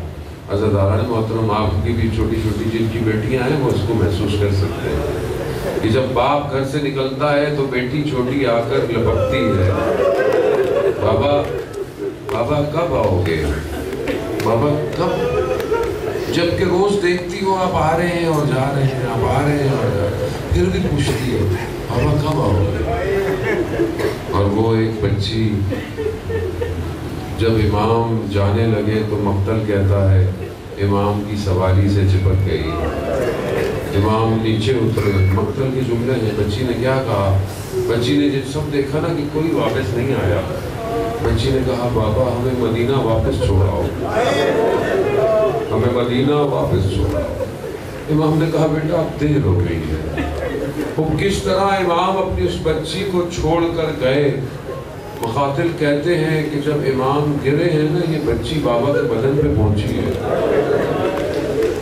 عزیزان محترم آپ کی بھی چھوٹی چھوٹی جن کی بیٹیاں ہیں وہ اس کو محسوس کر سکتے ہیں کہ جب باپ گھر سے نکلتا ہے تو بیٹی چھوٹی آ کر لپکتی ہے، بابا کب آؤ گے، بابا کب، جبکہ روز دیکھتی ہو آپ آ رہے ہیں اور جا رہے ہیں، آپ آ رہے ہیں اور جا رہے ہیں، پھر بھی پوچھتی ہے بابا کب آؤ گے۔ اور وہ ایک بچی جب امام جانے لگے تو مقتل کہتا ہے امام کی سواری سے چپک گئی، امام نیچے اترے، مقتل کے جملے ہیں، بچی نے کیا کہا؟ بچی نے جب سب دیکھا نا کہ کوئی واپس نہیں آیا، بچی نے کہا بابا ہمیں مدینہ واپس چھوڑاؤ، ہمیں مدینہ واپس چھوڑاؤ۔ امام نے کہا بیٹا اب دیر ہو گئی ہے۔ وہ کس طرح امام اپنی اس بچی کو چھوڑ کر گئے، مقاتل کہتے ہیں کہ جب امام گرے ہیں نا، یہ بچی بابا کے بدن پہ پہنچی ہے،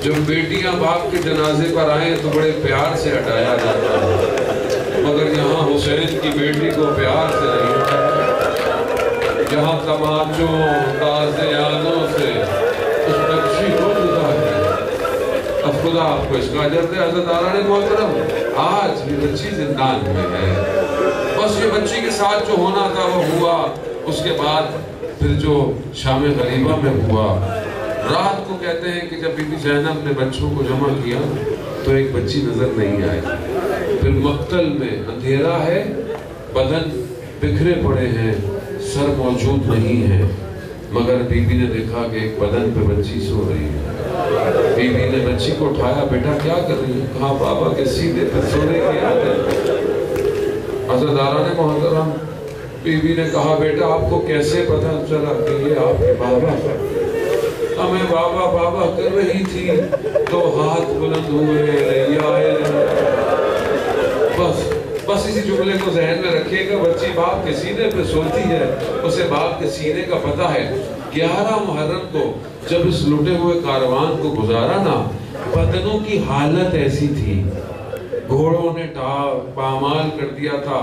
جب بیٹیاں باپ کے جنازے پر آئیں تو بڑے پیار سے ہٹایا جاتا ہے، مگر یہاں حسین کی بیٹی کو پیار سے نہیں ہٹایا، جہاں تماچوں تازیانوں سے اس بچی کو جدا کیا۔ اب خدا آپ کو اس کا اجر دے عزیزان محترم، آج یہ بچی زندان میں ہے، بس یہ بچی کے ساتھ جو ہونا تھا وہ ہوا۔ اس کے بعد پھر جو شام غریبہ میں ہوا، رات کو کہتے ہیں کہ جب بی بی زینب نے بچوں کو جمع کیا تو ایک بچی نظر نہیں آئی، پھر مقتل میں اندھیرا ہے، بدن بکھرے پڑے ہیں، سر موجود نہیں ہے، مگر بی بی نے دیکھا کہ ایک بدن پہ بچی سو رہی ہے۔ بی بی نے بچی کو اٹھایا، بیٹا کیا کر رہی ہے؟ کہا بابا کے سیدھے پہ سونے کی عادت۔ عزیزان محترم بی بی نے کہا بیٹا آپ کو کیسے پتہ چلا کہ یہ آپ کے بابا ہے؟ ہمیں بابا بابا کر رہی تھی تو ہاتھ بلند ہوئے نہیں آئے. بس اسی جملے کو ذہن میں رکھیے گا. بچی باپ کے سینے پہ سوتی ہے, اسے باپ کے سینے کا پتہ ہے. 11 محرم کو جب اس لٹے ہوئے کاروان کو گزارا نا, بدنوں کی حالت ایسی تھی, گھوڑوں نے پامال کر دیا تھا,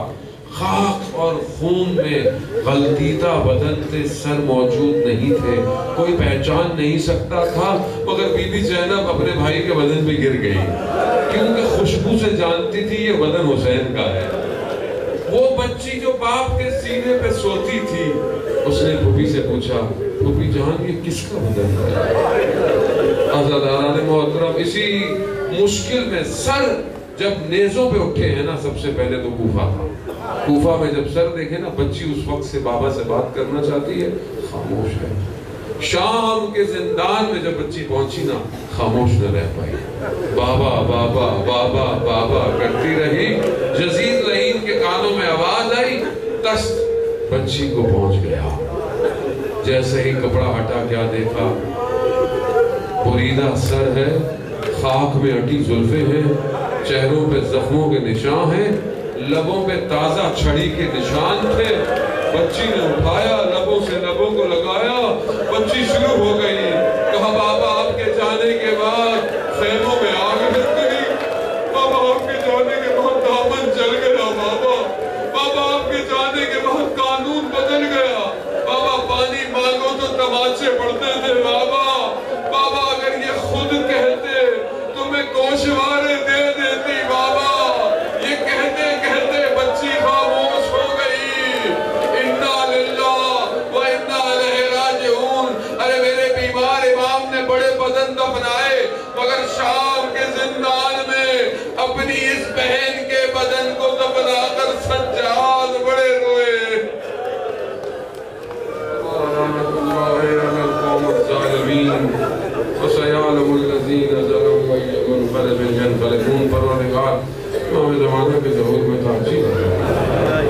خاک اور خون میں غلطیدہ بدن تھے, سر موجود نہیں تھے, کوئی پہچان نہیں سکتا تھا. مگر بی بی زینب اپنے بھائی کے بدن پہ گر گئی, کیونکہ خوشبو سے جانتی تھی یہ بدن حسین کا ہے. وہ بچی جو باپ کے سینے پہ سوتی تھی, اس نے پھوپھی سے پوچھا, پھوپھی جان یہ کس کا بدن ہے؟ عزاداران محترم, اسی مشکل میں سر جب نیزوں پہ اٹھے ہیں نا, سب سے پہلے تو کوفہ تھا. کوفہ میں جب سر دیکھے نا, بچی اس وقت سے بابا سے بات کرنا چاہتی ہے, خاموش ہے. شام کے زندان میں جب بچی پہنچی نا, خاموش نہ رہ پائی, بابا بابا بابا بابا کرتی رہی. یزید لعین کے کانوں میں آواز آئی, دست بچی کو پہنچ گیا. جیسے ہی کپڑا ہٹا کیا دیکھا, بریدہ سر ہے, خاک میں اٹی زلفیں ہیں, چہروں پہ زخموں کے نشان ہیں, لبوں پہ تازہ چھڑی کے نشان تھے. بچی نے اٹھایا, لبوں سے لبوں کو لگایا, بچی شروع ہو گئی. کہا بابا آپ کے جانے کے بعد خیموں میں آگ لگ گئی, بابا آپ کے جانے کے بعد دامن جل گیا, بابا آپ کے جانے کے بعد قانون بدل گیا, بابا پانی مانگو تو تماچے پڑتے تھے, بابا اگر یہ خود کہتے تو میں گوشوارے دے دیتی, بابا یہ کہتے کہتے بچی خاموش ہو گئی. انا للہ و انا الیہ راجعون. ارے میرے بیمار امام نے بڑے بدن دفنائے, مگر شام کے زندان میں اپنی اس بہن کے بدن کو دفنا کر سجاد بڑے روئے. وَسَيَعْلَمُ الَّذِينَ ظَلَمُوا أَيُّ مُنقَلِبٍ يَنقَلِبُونَ. پروردگار امام زمانہ کے ظہور میں تاجیل ہے,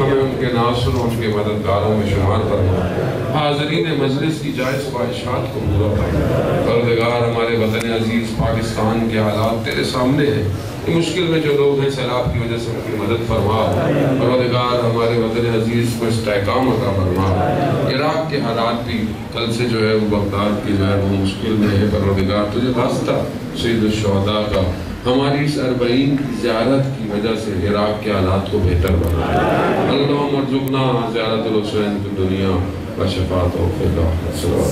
ہمیں ان کے ناصروں, ان کے مددگاروں میں شمار فرما. حاضرین مجلس کی جائز خواہشات کو پورا فرما. پروردگار ہمارے وطن عزیز پاکستان کے حالات تیرے سامنے ہیں. مشکل میں جو لوگ ہیں سیلاب کی وجہ سے ان کی مدد فرما. پروردگار ہمارے وطن عزیز کو استحکام عطا فرما. عراق کے حالات بھی کل سے جو ہے وہ بغداد کی جو ہے وہ مشکل میں ہے. پروردگار تجھے واسطہ سید الشہداء کا ہماری اس 40 کی زیارت کی وجہ سے عراق کے حالات کو بہتر بنا. اللہم ارزقنا زیارت الحسین فی الدنیا و شفاعتہ فی الآخرہ.